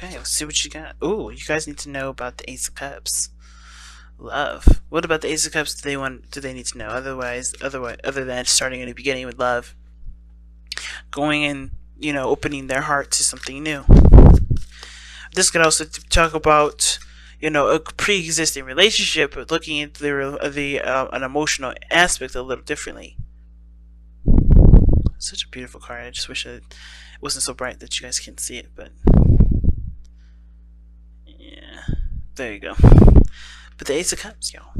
Okay, let's see what you got. Ooh, you guys need to know about the Ace of Cups. Love. What about the Ace of Cups do they need to know? Other than starting at the beginning with love. Going in, opening their heart to something new. This could also talk about, a pre-existing relationship, but looking into an emotional aspect a little differently. Such a beautiful card. I just wish it wasn't so bright that you guys can't see it, but yeah, there you go. But the Ace of Cups, y'all.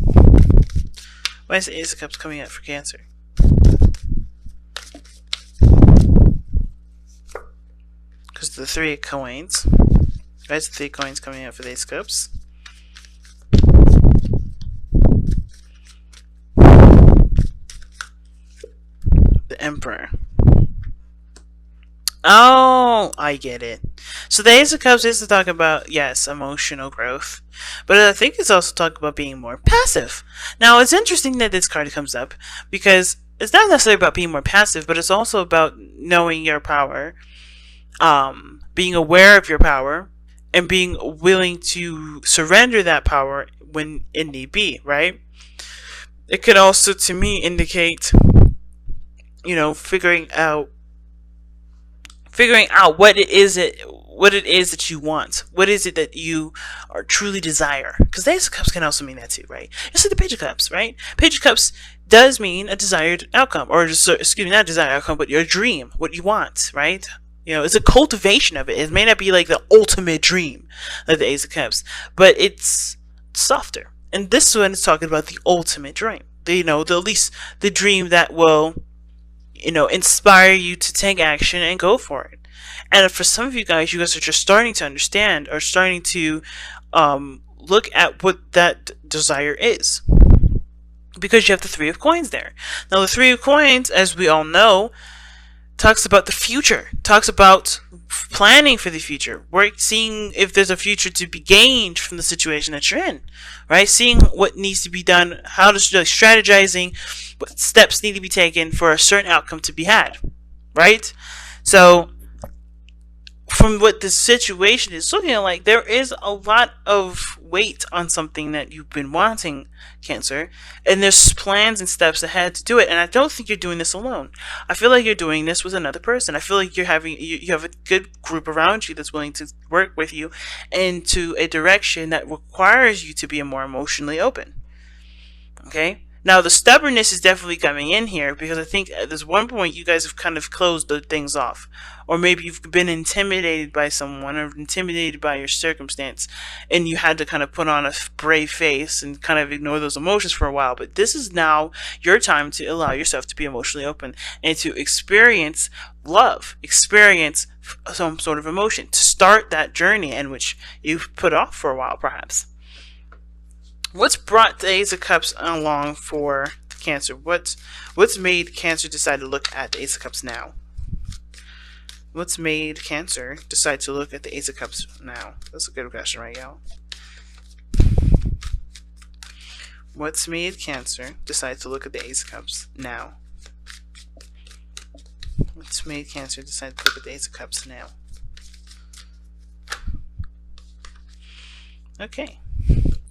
Why is the Ace of Cups coming out for Cancer? Because the Three of Coins. Why is the Three of Coins coming out for the Ace of Cups? The Emperor. Oh, I get it. So the Ace of Cups is to talk about, yes, emotional growth. But I think it's also talking about being more passive. Now, it's interesting that this card comes up because it's not necessarily about being more passive, but it's also about knowing your power, being aware of your power, and being willing to surrender that power when it need be, right? It could also, to me, indicate, figuring out what it is that you want. What is it that you are truly desire? Because the Ace of Cups can also mean that too, right? It's like the Page of Cups, right? Page of Cups does mean a desired outcome, or just, excuse me, not a desired outcome, but your dream, what you want, right? It's a cultivation of it. It may not be like the ultimate dream, like the Ace of Cups, but it's softer. And this one is talking about the ultimate dream. At least the dream that will inspire you to take action and go for it. And for some of you guys are just starting to understand or starting to look at what that desire is. Because you have the Three of Coins there. Now the Three of Coins, as we all know, talks about the future. Talks about planning for the future. Seeing if there's a future to be gained from the situation that you're in. Right? Seeing what needs to be done, how to strategizing, what steps need to be taken for a certain outcome to be had. Right? So, from what the situation is looking like, there is a lot of weight on something that you've been wanting, Cancer, and there's plans and steps ahead to do it. And I don't think you're doing this alone. I feel like you're doing this with another person. I feel like you have a good group around you that's willing to work with you into a direction that requires you to be more emotionally open. Okay? Now, the stubbornness is definitely coming in here because I think at this one point you guys have kind of closed the things off. Or maybe you've been intimidated by someone or intimidated by your circumstance and you had to kind of put on a brave face and kind of ignore those emotions for a while. But this is now your time to allow yourself to be emotionally open and to experience love, experience some sort of emotion, to start that journey in which you've put off for a while perhaps. What's brought the Ace of Cups along for Cancer? What's made Cancer decide to look at the Ace of Cups now? What's made Cancer decide to look at the Ace of Cups now? That's a good question, right, y'all? What's made Cancer decide to look at the Ace of Cups now? What's made Cancer decide to look at the Ace of Cups now? Okay.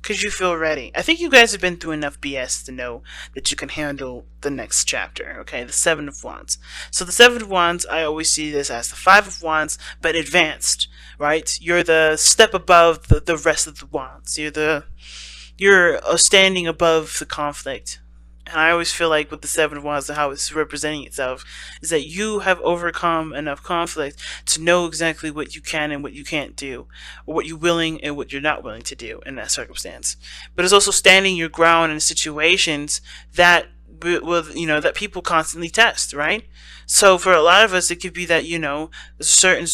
Because you feel ready. I think you guys have been through enough BS to know that you can handle the next chapter, okay? The Seven of Wands. So the Seven of Wands, I always see this as the Five of Wands, but advanced, right? You're the step above the rest of the wands. You're standing above the conflict. And I always feel like with the Seven of Wands and how it's representing itself is that you have overcome enough conflict to know exactly what you can and what you can't do, or what you're willing and what you're not willing to do in that circumstance. But it's also standing your ground in situations that that people constantly test, right? So for a lot of us, it could be that there's a certain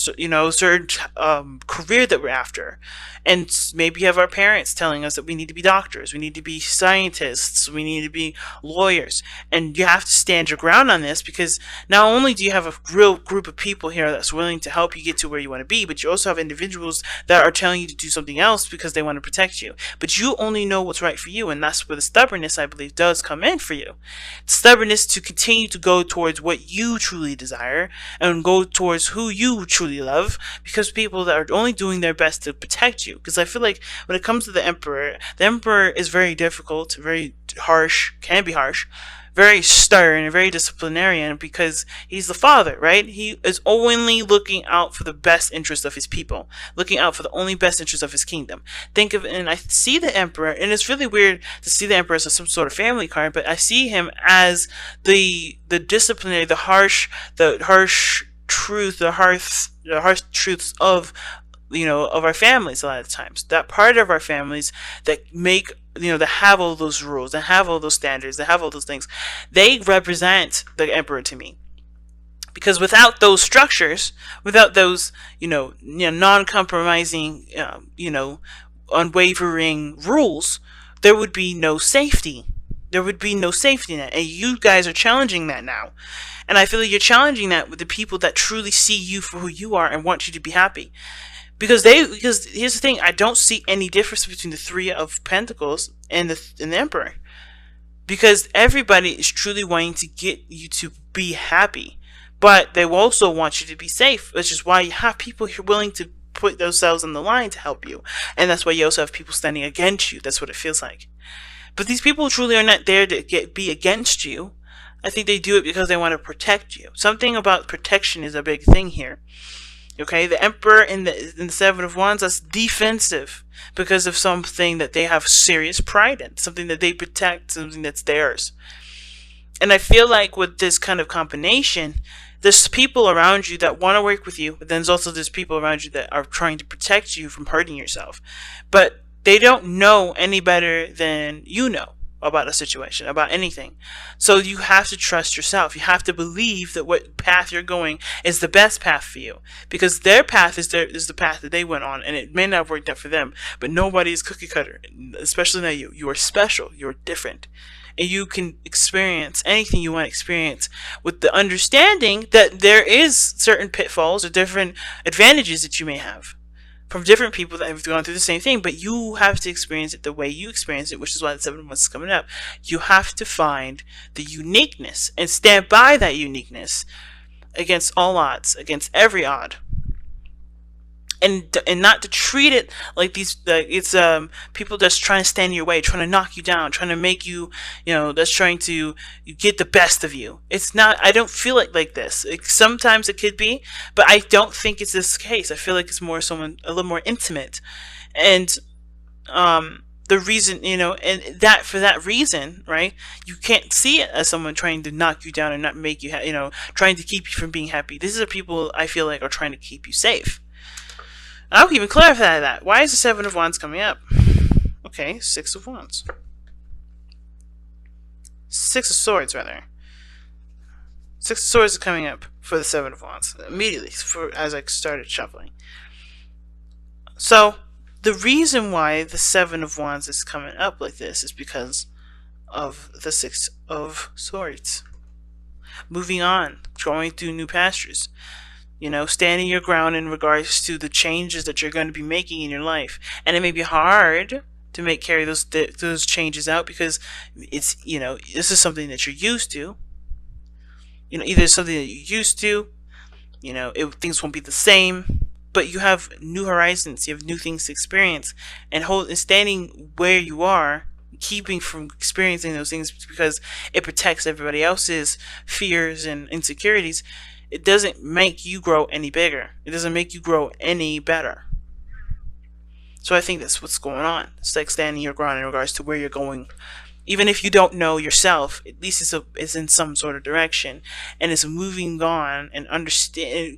career that we're after, and maybe you have our parents telling us that we need to be doctors, we need to be scientists, we need to be lawyers, and you have to stand your ground on this because not only do you have a real group of people here that's willing to help you get to where you want to be, but you also have individuals that are telling you to do something else because they want to protect you. But you only know what's right for you, and that's where the stubbornness, I believe, does come in for you. Stubbornness to continue to go towards what you truly desire and go towards who you truly love, because people that are only doing their best to protect you. Because I feel like when it comes to the emperor is very difficult, very harsh, can be harsh, very stern and very disciplinarian, because he's the father, right? He is only looking out for the best interest of his people, looking out for the only best interest of his kingdom. Think of, and I see the emperor, and it's really weird to see the emperor as some sort of family card, but I see him as the disciplinary, the harsh truth, the harsh truths of, of our families. A lot of times, that part of our families that make, that have all those rules, that have all those standards, that have all those things, they represent the emperor to me. Because without those structures, without those, non-compromising, unwavering rules, there would be no safety. There would be no safety net. And you guys are challenging that now. And I feel like you're challenging that with the people that truly see you for who you are and want you to be happy. Because here's the thing, I don't see any difference between the Three of Pentacles and the Emperor. Because everybody is truly wanting to get you to be happy. But they also want you to be safe, which is why you have people who are willing to put themselves on the line to help you. And that's why you also have people standing against you. That's what it feels like. But these people truly are not there to be against you. I think they do it because they want to protect you. Something about protection is a big thing here. Okay, the Emperor in the Seven of Wands, that's defensive because of something that they have serious pride in, something that they protect, something that's theirs. And I feel like with this kind of combination, there's people around you that want to work with you, but then there's people around you that are trying to protect you from hurting yourself. But they don't know any better than you know about a situation, about anything. So you have to trust yourself. You have to believe that what path you're going is the best path for you, because their path is the path that they went on, and it may not have worked out for them. But nobody is cookie cutter, especially not you. You are special. You're different, and you can experience anything you want to experience with the understanding that there is certain pitfalls or different advantages that you may have from different people that have gone through the same thing, but you have to experience it the way you experience it, which is why the Seven of Wands is coming up. You have to find the uniqueness and stand by that uniqueness against all odds, against every odd. And not to treat it like it's people that's trying to stand in your way, trying to knock you down, trying to make you, that's trying to get the best of you. It's not. I don't feel it like this. Sometimes it could be, but I don't think it's this case. I feel like it's more someone a little more intimate, and the reason, and that for that reason, right? You can't see it as someone trying to knock you down and not make you, trying to keep you from being happy. These are people I feel like are trying to keep you safe. I'll even clarify that. Why is the Seven of Wands coming up? Okay, Six of Wands. Six of Swords, rather. Six of Swords is coming up for the Seven of Wands immediately as I started shuffling. So, the reason why the Seven of Wands is coming up like this is because of the Six of Swords. Moving on, going through new pastures. Standing your ground in regards to the changes that you're going to be making in your life. And it may be hard to carry those changes out because it's, this is something that you're used to. Either something that you're used to, things won't be the same, but you have new horizons, you have new things to experience. And standing where you are, keeping from experiencing those things because it protects everybody else's fears and insecurities, it doesn't make you grow any bigger. It doesn't make you grow any better. So I think that's what's going on. It's like standing your ground in regards to where you're going. Even if you don't know yourself, at least it's in some sort of direction. And it's moving on and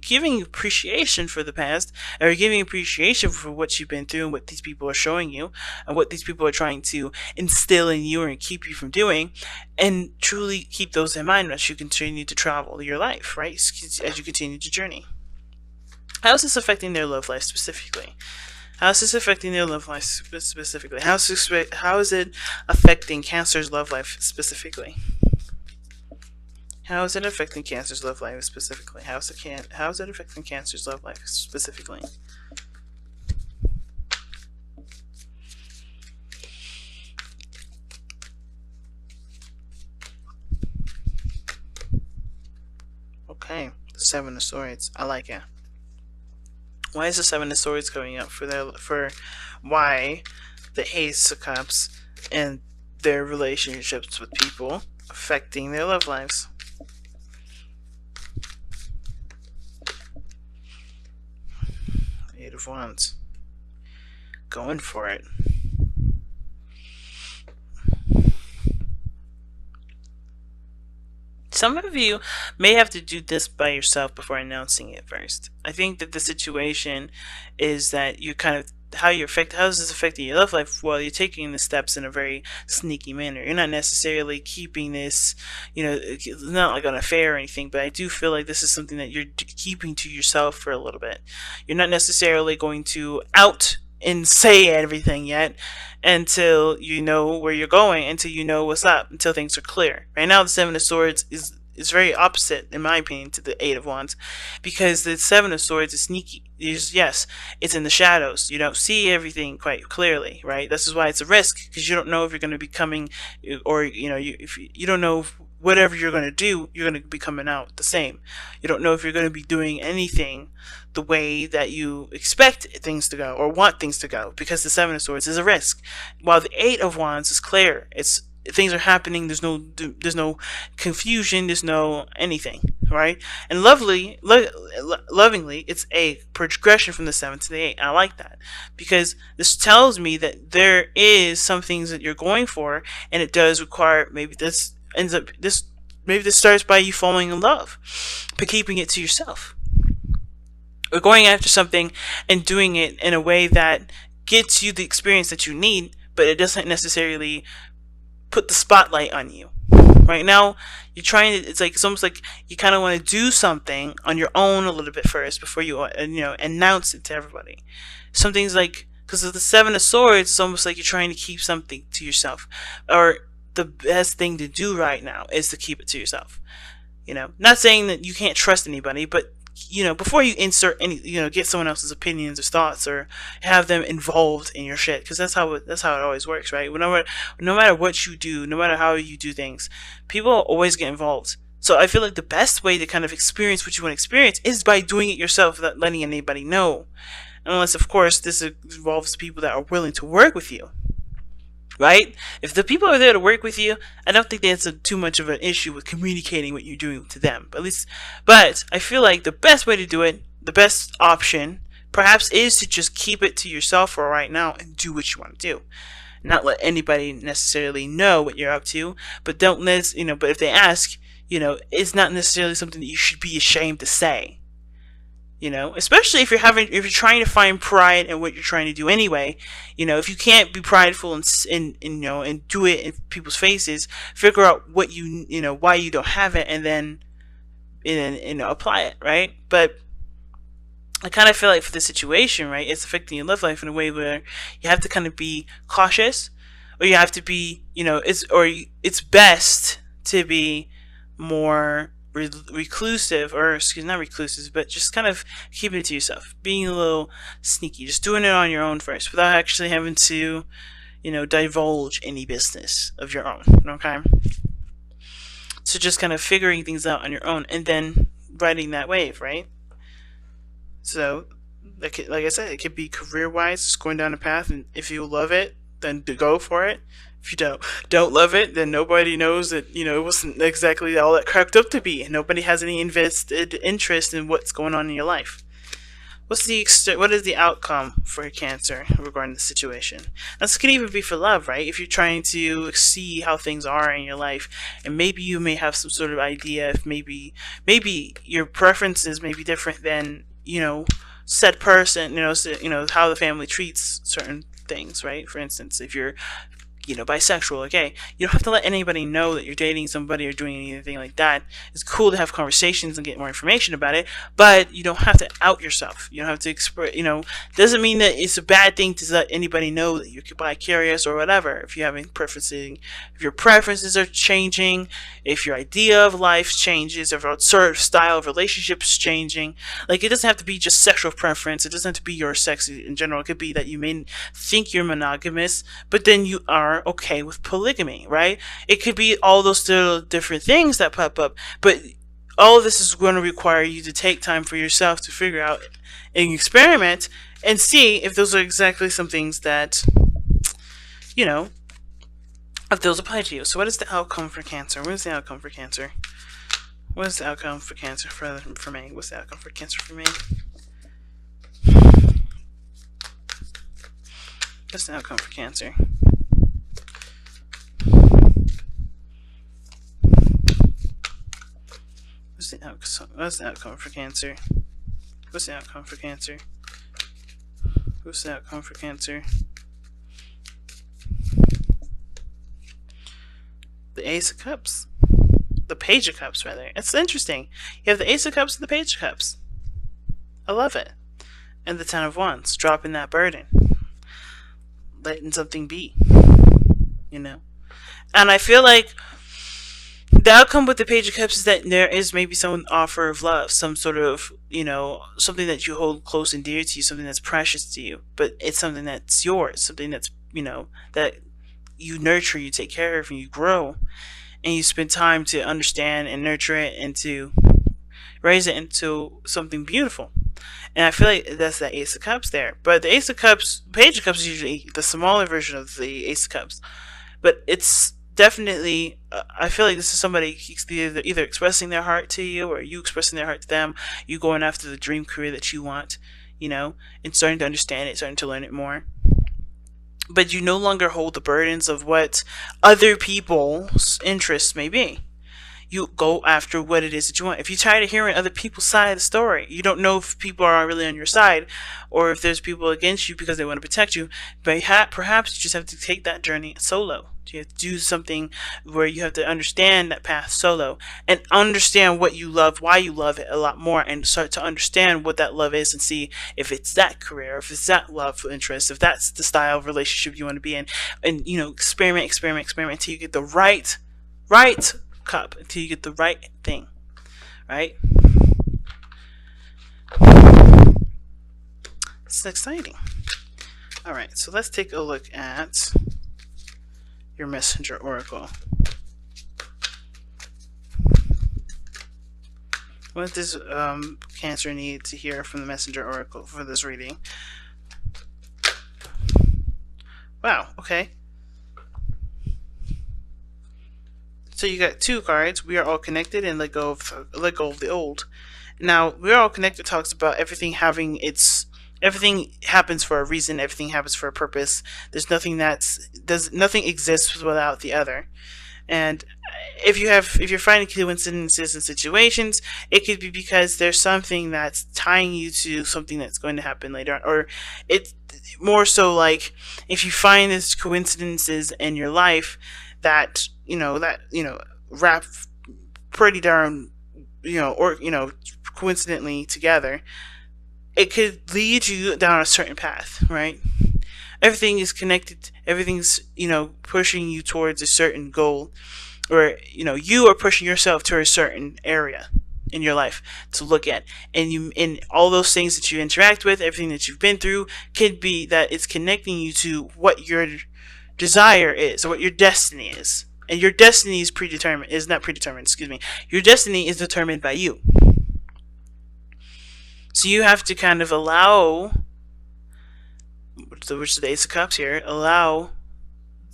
giving you appreciation for the past, or giving appreciation for what you've been through and what these people are showing you, and what these people are trying to instill in you and keep you from doing. And truly keep those in mind as you continue to travel your life, right? As you continue to journey. How is this affecting their love life specifically? How is this affecting their love life specifically? How is it affecting Cancer's love life specifically? How is it affecting Cancer's love life specifically? How is it affecting Cancer's love life specifically? Seven of Swords. I like it. Why is the Seven of Swords coming up for why the Ace of Cups and their relationships with people affecting their love lives? Eight of Wands. Going for it. Some of you may have to do this by yourself before announcing it first. I think that the situation is that you kind of how does this affecting your love life? Well, you're taking the steps in a very sneaky manner. You're not necessarily keeping this, not like an affair or anything, but I do feel like this is something that you're keeping to yourself for a little bit. You're not necessarily going to out and say everything yet until you know where you're going, until you know what's up, until things are clear. Right now, the Seven of Swords is very opposite, in my opinion, to the Eight of Wands, because the Seven of Swords is sneaky. Yes, it's in the shadows. You don't see everything quite clearly, right? This is why it's a risk, because you don't know if you're going to be coming, or if you don't know if whatever you're going to do, you're going to be coming out the same. You don't know if you're going to be doing anything the way that you expect things to go or want things to go, because the Seven of Swords is a risk, while the Eight of Wands is clear. It's things are happening. There's no confusion. There's no anything, right? And lovingly, it's a progression from the 7 to the 8. I like that, because this tells me that there is some things that you're going for, and it does require maybe this starts by you falling in love, but keeping it to yourself, or going after something and doing it in a way that gets you the experience that you need, but it doesn't necessarily put the spotlight on you. Right now, you're trying to. It's almost like you kind of want to do something on your own a little bit first before you announce it to everybody. Something's like, because of the Seven of Swords, it's almost like you're trying to keep something to yourself, or the best thing to do right now is to keep it to yourself. Not saying that you can't trust anybody, but before you insert any, get someone else's opinions or thoughts or have them involved in your shit, because that's how it always works, right? No matter what you do, no matter how you do things, people always get involved. So I feel like the best way to kind of experience what you want to experience is by doing it yourself without letting anybody know, unless of course this involves people that are willing to work with you. Right? If the people are there to work with you, I don't think that's too much of an issue with communicating what you're doing to them. But I feel like the best way to do it, the best option, perhaps, is to just keep it to yourself for right now and do what you want to do. Not let anybody necessarily know what you're up to, but but if they ask, it's not necessarily something that you should be ashamed to say. Especially if you're trying to find pride in what you're trying to do anyway. If you can't be prideful and do it in people's faces, figure out why you don't have it, and then apply it, right? But I kind of feel like for the situation, right, it's affecting your love life in a way where you have to kind of be cautious, or you have to be, it's best to be more reclusive, or not reclusive, but just kind of keeping it to yourself, being a little sneaky, just doing it on your own first without actually having to divulge any business of your own. Okay, so just kind of figuring things out on your own and then riding that wave, right? So like I said, it could be career wise, just going down a path, and if you love it, then to go for it. If you don't love it, then nobody knows that it wasn't exactly all that cracked up to be, and nobody has any invested interest in what's going on in your life. What is the outcome for Cancer regarding the situation? This could even be for love, right? If you're trying to see how things are in your life, and maybe you may have some sort of idea if maybe your preferences may be different than said person, how the family treats certain things, right? For instance, if you're bisexual, okay, you don't have to let anybody know that you're dating somebody or doing anything like that. It's cool to have conversations and get more information about it, but you don't have to out yourself. You don't have to express, doesn't mean that it's a bad thing to let anybody know that you're bi-curious or whatever. If you're having preferences, if your preferences are changing, if your idea of life changes, if a sort of style of relationship is changing, like, it doesn't have to be just sexual preference. It doesn't have to be your sex in general. It could be that you may think you're monogamous, but then you are okay with polygamy, right? It could be all those little different things that pop up, but all of this is going to require you to take time for yourself to figure out and experiment and see if those are exactly some things that, you know, if those apply to you. So what is the outcome for Cancer? What is the outcome for Cancer? What is the outcome for Cancer for me? What's the outcome for Cancer for me? What's the outcome for Cancer? What's the outcome for Cancer? What's the outcome for Cancer? What's the outcome for Cancer? The Ace of Cups. The Page of Cups, rather. It's interesting. You have the Ace of Cups and the Page of Cups. I love it. And the Ten of Wands. Dropping that burden. Letting something be. You know? And I feel like the outcome with the Page of Cups is that there is maybe some offer of love, some sort of, you know, something that you hold close and dear to you, something that's precious to you, but it's something that's yours, something that's, you know, that you nurture, you take care of, and you grow, and you spend time to understand and nurture it and to raise it into something beautiful. And I feel like that's the Ace of Cups there. But the Ace of Cups, Page of Cups is usually the smaller version of the Ace of Cups. But it's definitely, I feel like this is somebody either expressing their heart to you, or you expressing their heart to them, you going after the dream career that you want, you know, and starting to understand it, starting to learn it more. But you no longer hold the burdens of what other people's interests may be. You go after what it is that you want. If you're tired of hearing other people's side of the story, you don't know if people are really on your side or if there's people against you because they want to protect you, but perhaps you just have to take that journey solo. You have to do something where you have to understand that path solo and understand what you love, why you love it a lot more, and start to understand what that love is and see if it's that career, if it's that love interest, if that's the style of relationship you want to be in. And, you know, experiment until you get the right cup, until you get the right thing, right? It's exciting. All right, so let's take a look at your messenger oracle. What does Cancer need to hear from the messenger oracle for this reading? Wow, okay. So you got two cards. We are all connected, and let go of the old. Now, we are all connected talks about everything happens for a reason. Everything happens for a purpose. There's nothing nothing exists without the other. And if you're finding coincidences and situations, it could be because there's something that's tying you to something that's going to happen later on, or it's more so like if you find these coincidences in your life that wrap pretty darn coincidentally together, it could lead you down a certain path, right? Everything is connected. Everything's, pushing you towards a certain goal, or, you are pushing yourself to a certain area in your life to look at. And all those things that you interact with, everything that you've been through, could be that it's connecting you to what your desire is, or what your destiny is. And your destiny is Your destiny is determined by you. So you have to kind of allow, which is the Ace of Cups here, allow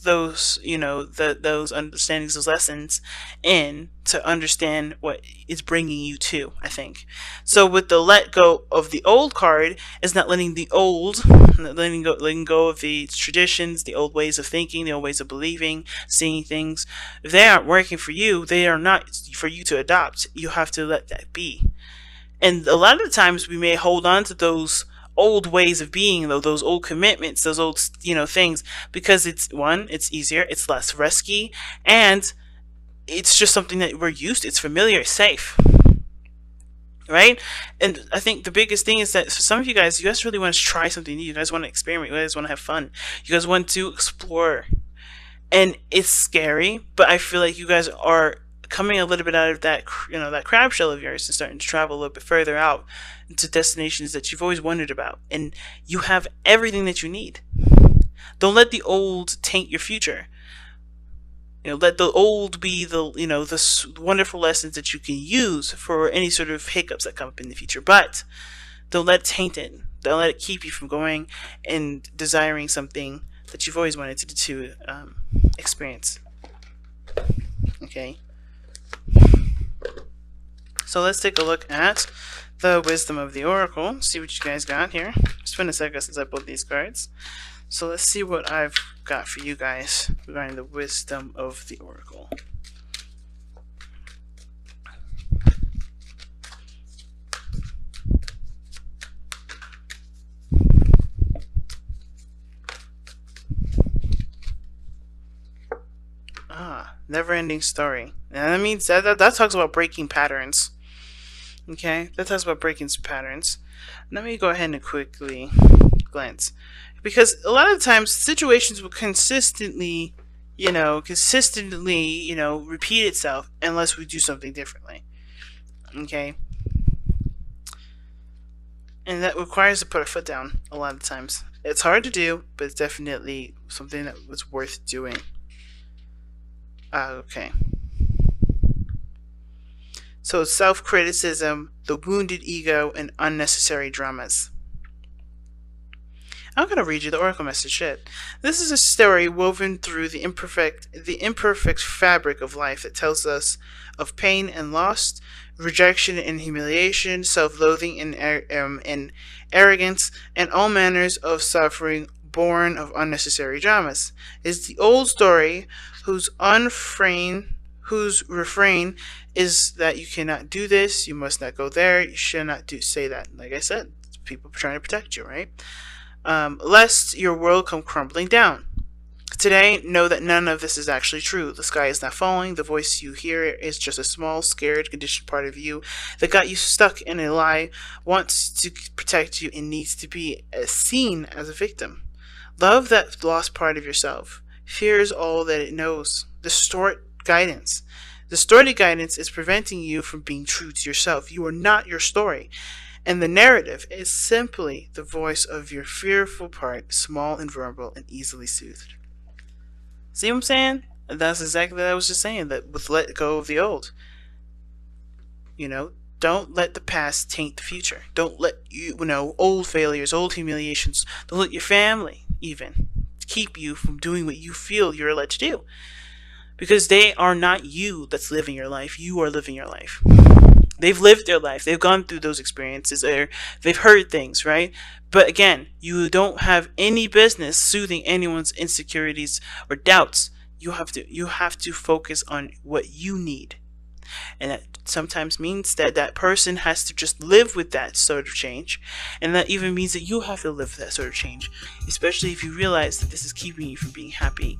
those, those understandings, those lessons in to understand what it's bringing you to, I think. So with the let go of the old card, it's not letting go of the traditions, the old ways of thinking, the old ways of believing, seeing things. If they aren't working for you, they are not for you to adopt. You have to let that be. And a lot of the times we may hold on to those old ways of being, those old commitments, those old, things, because it's easier, it's less risky, and it's just something that we're used to. It's familiar, it's safe, right? And I think the biggest thing is that for some of you guys really want to try something new. You guys want to experiment. You guys want to have fun. You guys want to explore, and it's scary, but I feel like you guys are coming a little bit out of that, that crab shell of yours and starting to travel a little bit further out into destinations that you've always wondered about. And you have everything that you need. Don't let the old taint your future. Let the old be the wonderful lessons that you can use for any sort of hiccups that come up in the future. But don't let it taint it. Don't let it keep you from going and desiring something that you've always wanted to experience. Okay. So let's take a look at the wisdom of the oracle. See what you guys got here. It's been a second since I pulled these cards. So let's see what I've got for you guys regarding the wisdom of the oracle. Never-ending story. And that means that talks about breaking patterns. Okay, that talks about breaking patterns. Let me go ahead and quickly glance, because a lot of times situations will consistently repeat itself unless we do something differently. Okay, and that requires to put our foot down a lot of times. It's hard to do, but it's definitely something that was worth doing. Okay. So self-criticism, the wounded ego, and unnecessary dramas. I'm going to read you the oracle message. Shit. This is a story woven through the imperfect fabric of life that tells us of pain and loss, rejection and humiliation, self-loathing and arrogance, and all manners of suffering born of unnecessary dramas. It's the old story whose refrain is that you cannot do this, you must not go there, you should not say that. Like I said, people trying to protect you, right? Lest your world come crumbling down. Today, know that none of this is actually true. The sky is not falling. The voice you hear is just a small, scared, conditioned part of you that got you stuck in a lie, wants to protect you, and needs to be seen as a victim. Love that lost part of yourself. Fear is all that it knows. Distort guidance. Distorted guidance is preventing you from being true to yourself. You are not your story. And the narrative is simply the voice of your fearful part, small and vulnerable and easily soothed. See what I'm saying? That's exactly what I was just saying, that with let go of the old. Don't let the past taint the future. Don't let old failures, old humiliations, don't let your family even keep you from doing what you feel you're allowed to do. Because they are not you that's living your life. You are living your life. They've lived their life. They've gone through those experiences. They've heard things, right? But again, you don't have any business soothing anyone's insecurities or doubts. You have to focus on what you need. And that sometimes means that person has to just live with that sort of change. And that even means that you have to live with that sort of change. Especially if you realize that this is keeping you from being happy